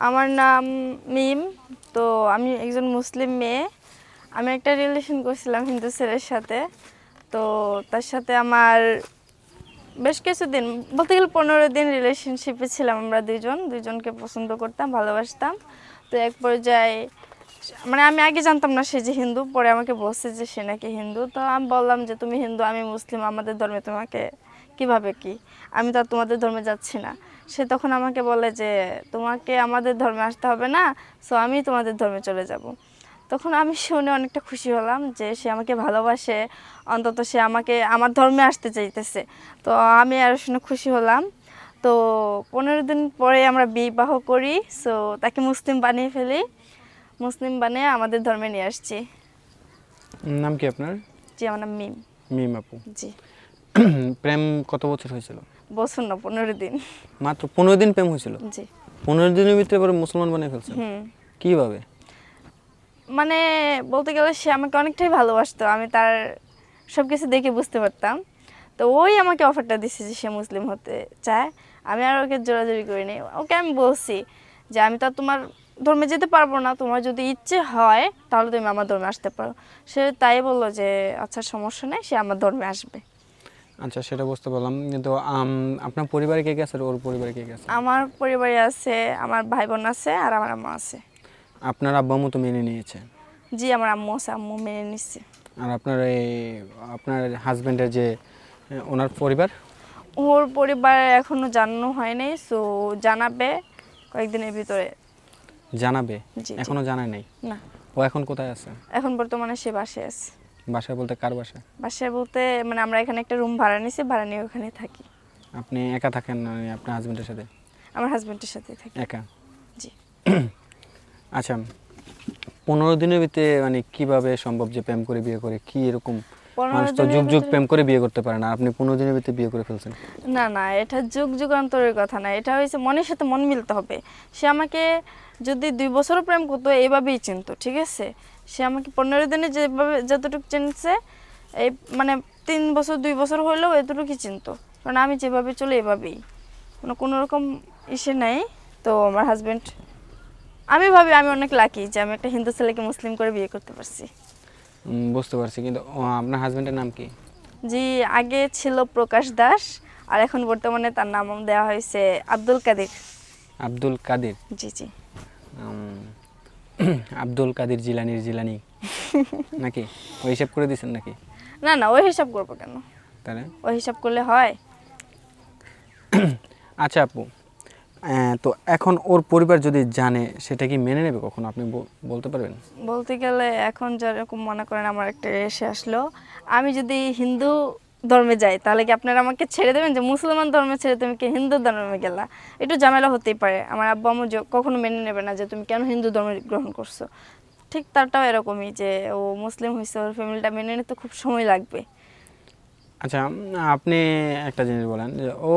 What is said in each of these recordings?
আমার নাম মিম। তো আমি একজন মুসলিম মেয়ে। আমি একটা রিলেশন করছিলাম হিন্দু ছেলের সাথে। তো তার সাথে আমার বেশ কিছুদিন, বলতে গেলে 15 দিন রিলেশনশিপে ছিলাম। আমরা দুইজনকে পছন্দ করতাম, ভালোবাসতাম। তো এক পর্যায়ে মানে আমি আগে জানতাম না সে যে হিন্দু, পরে আমাকে বলছে যে সে নাকি হিন্দু। তো আমি বললাম যে তুমি হিন্দু, আমি মুসলিম, আমাদের ধর্মে তোমাকে কিভাবে কি, আমি তো আর তোমাদের ধর্মে যাচ্ছি না। সে তখন আমাকে বলে যে তোমাকে আমাদের ধর্মে আসতে হবে না, সো আমি তোমাদের ধর্মে চলে যাব। তখন আমি শুনে অনেকটা খুশি হলাম যে সে আমাকে ভালোবাসে, অন্তত সে আমাকে আমার ধর্মে আসতে চাইতেছে। তো আমি আরও শুনে খুশি হলাম। তো 15 দিন পরে আমরা বিবাহ করি। সো তাকে মুসলিম বানিয়ে ফেলি, মুসলিম বানিয়ে আমাদের ধর্মে নিয়ে আসছি। নাম কি আপনার? জি, আমার নাম মিম। মিম আপু। জি। প্রেম কত বছর হয়েছিল? বছর না, 15 দিন। মাত্র 15 দিন প্রেম হয়েছিল? জি। 15 দিনের ভিতরে এবার মুসলমান বানিয়ে ফেলছেন? কিভাবে? মানে বলতে গেলে সে আমাকে অনেকটাই ভালোবাসতো, আমি তার সব কিছু দেখে বুঝতে পারতাম। তো ওই আমাকে অফারটা দিচ্ছে যে সে মুসলিম হতে চায়। আমি আর ওকে জোরাজোরি করিনি। ওকে আমি বলছি যে আমি তো আর তোমার ধর্মে যেতে পারবো না, তোমার যদি ইচ্ছে হয় তাহলে তুমি আমার ধর্মে আসতে পারো। সে তাই বললো যে আচ্ছা সমস্যা নেই, সে আমার ধর্মে আসবে। আচ্ছা, সেটা বুঝতে পারলাম, কিন্তু আপনার পরিবারে কে কে আছে, ওর পরিবারে কে কে আছে? আমার পরিবারে আছে আমার ভাই বোন আছে আর আমার আম্মা আছে। আপনার আব্বু আম্মু তো মেনে নিয়েছে? জি, আমার আম্মু আছে, আম্মু মেনে নিচ্ছে। আর আপনার হাজবেন্ডের যে ওনার পরিবার? ওর পরিবার এখনো জানানো হয়নি, সো জানাবে কয়েকদিনের ভিতরে। জানাবে? জি। এখনো জানায় নাই? না। ও এখন কোথায় আছে? এখন বর্তমানে সে বাসায় আছে। বাসায় বলতে কার বাসায়? বাসায় বলতে মানে আমরা এখানে একটা রুম ভাড়া নিয়েছি, ভাড়া নিয়ে ওখানে থাকি। আপনি একা থাকেন না আপনার হাজবেন্ডের সাথে? আমার হাজবেন্ডের সাথেই থাকি। একা? জি। আচ্ছা, 15 দিনের ভিতরে মানে কিভাবে সম্ভব যে প্রেম করে বিয়ে করে? কি এরকম? মানুষ তো যুগ যুগ প্রেম করে বিয়ে করতে পারে না, আপনি 15 দিনের ভিতরে বিয়ে করে ফেলছেন। না না, এটা যুগ যুগান্তরের কথা না, এটা হয়েছে মনের সাথে মন মিলতে হবে। সে আমাকে যদি 2 বছরও প্রেম করতো এইভাবেই চিনতো, ঠিক আছে। সে আমাকে 15 দিনে যেভাবে যতটুকু চিনছে, এই মানে 3 বছর 2 বছর হলেও এতটুকুই চিনতো। কারণ আমি যেভাবে চলে এভাবেই, কোনো রকম ইসে নাই। তো আমার হাজবেন্ড, আমি ভাবি আমি অনেক লাকি যে আমি একটা হিন্দু ছেলেকে মুসলিম করে বিয়ে করতে পারছি। বুঝতে পারছি, কিন্তু আপনার হাজবেন্ডের নাম কি? জি, আগে ছিল প্রকাশ দাস, আর এখন বর্তমানে তার নাম দেওয়া হয়েছে আব্দুল কাদের। আব্দুল কাদের? জি জি। আব্দুল কাদের জিলানির জিলানি নাকি? ওই হিসাব করে দিয়েছেন নাকি? না না, ওই হিসাব করবো কেন, তাহলে ওই হিসাব করলে হয়? আচ্ছা আপু, তো এখন ওর পরিবার যদি জানে, সেটা কি মেনে নেবে কখনো, আপনি বলতে পারবেন? বলতে গেলে এখন যেরকম মনে করেন আমার একটা এসে আসলো, আমি যদি হিন্দু ধর্মে যাই তাহলে কি আপনারা আমাকে ছেড়ে দেবেন যে মুসলমান ধর্মে ছেড়ে তুমি কি হিন্দু ধর্মে গেলা? একটু ঝামেলা হতেই পারে। আমার আব্বু আম্মু কখনো মেনে নেবে না যে তুমি কেন হিন্দু ধর্ম গ্রহণ করছো। ঠিক তারটাও এরকমই, যে ও মুসলিম হয়েছে, ওর ফ্যামিলিটা মেনে নিতে খুব সময় লাগবে। আচ্ছা, আপনি একটা জিনিস বলেন যে ও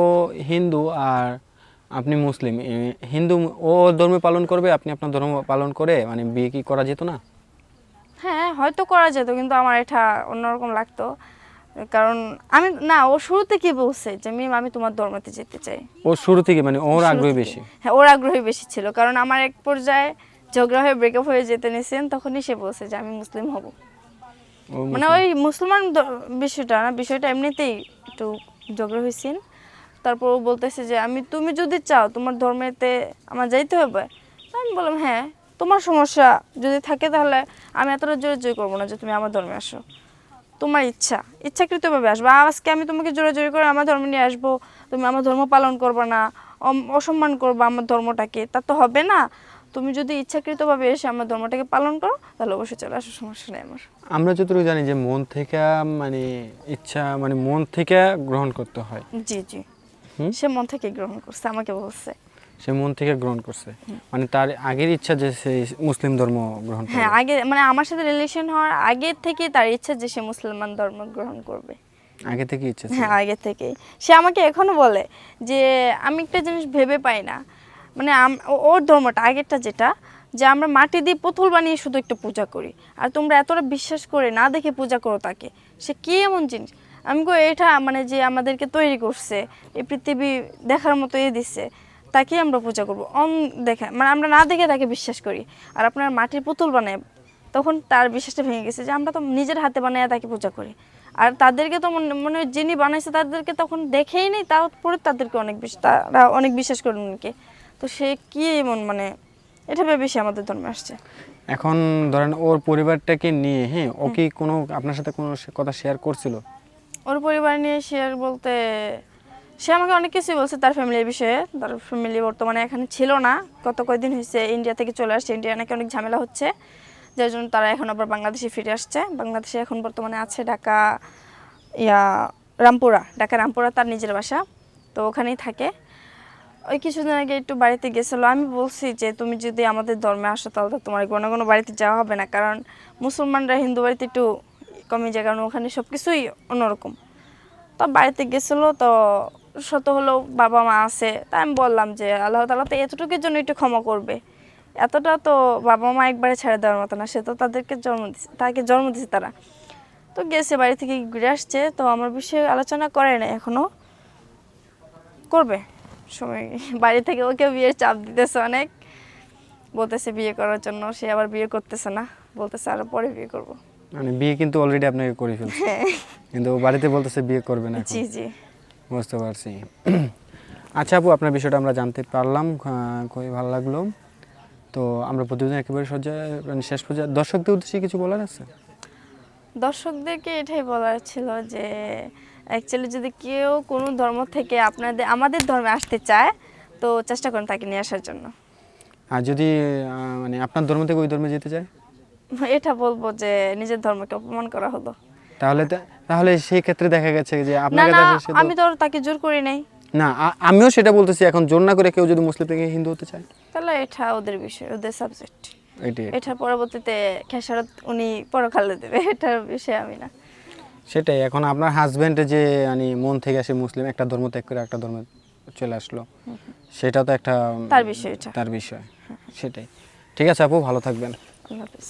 হিন্দু আর আপনি মুসলিম, হিন্দু ও ধর্ম পালন করবে, আপনি আপনার ধর্ম পালন করে মানে বিয়ে কি করা যেত না? হ্যাঁ, হয়তো করা যেত, কিন্তু আমার এটা অন্যরকম লাগতো। কারণ আমি না, ও শুরুতে কি বলছে যে মিম আমি তোমার ধর্মতে যেতে চাই। ও শুরু থেকে মানে ওর শুরু আগ্রহ থেকে। বেশি? হ্যাঁ, ওর আগ্রহী বেশি ছিল, কারণ আমার এক পর্যায়ে ঝগড়া হয়ে ব্রেকআপ হয়ে যেতে নিয়েছেন, তখনই সে বলছে যে আমি মুসলিম হব। মানে ওই মুসলমান বিষয়টা না, বিষয়টা এমনিতেই একটু ঝগড়া হয়েছেন। তারপর ও বলতেছে যে তুমি যদি চাও তোমার ধর্মেতে আমার যাইতে হবে। আমি বললাম হ্যাঁ, তোমার সমস্যা যদি থাকে তাহলে আমি এতটা জোরাজোরি করবো না যে তুমি আমার ধর্মে আসো। তোমার ইচ্ছাকৃতভাবে আসবো। আজকে আমি তোমাকে জোরাজোরি করে আমার ধর্মে নিয়ে আসবো, তুমি আমার ধর্ম পালন করবে না, অসম্মান করবা আমার ধর্মটাকে, তা তো হবে না। তুমি যদি ইচ্ছাকৃতভাবে এসে আমার ধর্মটাকে পালন করো তাহলে অবশ্যই চলে আসো, সমস্যা নেই আমার। আমরা যতটুকু জানি যে মন থেকে মানে ইচ্ছা মানে মন থেকে গ্রহণ করতে হয়। জি জি। সে মন থেকে গ্রহণ করছে, আমাকে বলছে। সে মন থেকে গ্রহণ করছে, মানে তার আগের ইচ্ছা যে সে মুসলিম ধর্ম গ্রহণ করবে? হ্যাঁ, আগে মানে আমার সাথে রিলেশন হওয়ার আগে থেকে তার ইচ্ছা যে সে মুসলমান ধর্ম গ্রহণ করবে। আগে থেকে ইচ্ছা ছিল? হ্যাঁ, আগে থেকেই। সে আমাকে এখনো বলে যে আমি একটা জিনিস ভেবে পাই না, মানে ওর ধর্মটা আগেরটা যেটা, যে আমরা মাটি দিয়ে পুতুল বানিয়ে শুধু একটু পূজা করি, আর তোমরা এতটা বিশ্বাস করে না দেখে পূজা করো তাকে, সে কি এমন জিনিস? আমি কই এটা মানে যে আমাদেরকে তৈরি করছে, এই পৃথিবী দেখার মতো দিচ্ছে, তাকেই আমরা পূজা করবো দেখে, মানে আমরা না দেখে তাকে বিশ্বাস করি। আর আপনার মাটির পুতুল বানায়, তখন তার বিশ্বাসটা ভেঙে গেছে যে আমরা তো নিজের হাতে বানায় তাকে পূজা করি। আর তাদেরকে তো মনে হয় যিনি বানাইছে তাদেরকে তখন দেখেই নেই, তারপরে তাদেরকে তারা অনেক বিশ্বাস করেন উনাকে। তো সে কি এমন, মানে এটা ভেবে সে আমাদের ধর্মে আসছে। এখন ধরেন ওর পরিবারটাকে নিয়ে, হ্যাঁ, ও কি কোনো আপনার সাথে কোনো কথা শেয়ার করছিল? ওর পরিবার নিয়ে শেয়ার বলতে সে আমাকে অনেক কিছুই বলছে তার ফ্যামিলির বিষয়ে। তার ফ্যামিলি বর্তমানে এখানে ছিল না, গত কয়েকদিন হয়েছে ইন্ডিয়া থেকে চলে আসছে। ইন্ডিয়া নাকি অনেক ঝামেলা হচ্ছে, যার জন্য তারা এখন আবার বাংলাদেশে ফিরে আসছে। বাংলাদেশে এখন বর্তমানে আছে ঢাকা ঢাকা রামপুরা তার নিজের বাসা, তো ওখানেই থাকে। ওই কিছুদিন আগে একটু বাড়িতে গেছিলো। আমি বলছি যে তুমি যদি আমাদের ধর্মে আসো তাহলে তো তোমার কোনো কোনো বাড়িতে যাওয়া হবে না, কারণ মুসলমানরা হিন্দু বাড়িতে একটু কমই যায়, কারণ ওখানে সব কিছুই অন্যরকম। তো বাড়িতে গেছিলো, তো শত হলো বাবা মা আছে, তাই আমি বললাম যে আল্লাহ তাআলা তো এতটুকুর জন্য একটু ক্ষমা করবে, এতটা তো বাবা মা একবারে ছেড়ে দেওয়ার মতো না। সে তো তাদেরকে তাকে জন্ম দিছে তারা। তো গেছে, বাড়ি থেকে ঘুরে আসছে, তো আমার বিষয়ে আলোচনা করে না এখনো, করবে সময়। বাড়ি থেকে ওকে বিয়ের চাপ দিতেছে অনেক, বলতেছে বিয়ে করার জন্য। সে আবার বিয়ে করতেছে না, বলতেছে আরো পরে বিয়ে করব। মানে বিয়ে কিন্তু অলরেডি আপনাকে করে ফেলছে, কিন্তু ও বাড়িতে বলতেছে বিয়ে করবে না এখন। জি জি, বুঝতে পারছি। আচ্ছা আপু, আপনার বিষয়টা আমরা জানতে পারলাম, খুবই ভালো লাগলো। তো আমরা প্রতিদিন একেবারে মানে শেষ পর্যায়ে দর্শকদের উদ্দেশ্যে কিছু বলার আছে? দর্শকদেরকে এটাই বলার ছিল যে অ্যাকচুয়ালি যদি কেউ কোনো ধর্ম থেকে আমাদের ধর্মে আসতে চায়, তো চেষ্টা করেন তাকে নিয়ে আসার জন্য। আর যদি মানে আপনার ধর্ম থেকে ওই ধর্মে যেতে চায়, এটা বলবো যে নিজের ধর্মকে অপমান করা হলো। তাহলে সেই ক্ষেত্রে দেখা গেছে যে না আপনার না, কাছে আমি তো আর তাকে জোর করি নাই। না, আমিও সেটা বলতেছি। এখন জোর না করে কেউ যদি মুসলিম থেকে হিন্দু হতে চায়, তাহলে এটা ওদের বিষয়, ওদের সাবজেক্ট। এটাই। এটার পরবর্তীতে খেসারত উনি পরকালে দেবে, এটার বিষয় আমি না। সেটাই। এখন আপনার হাজবেন্ড যে মানে মন থেকে আসে মুসলিম, একটা ধর্ম ত্যাগ করে একটা ধর্মে চলে আসলো, সেটা তো একটা তার বিষয়, এটা তার বিষয়। সেটাই। ঠিক আছে আপু, ভালো থাকবেন। আল্লাহ হাফেজ।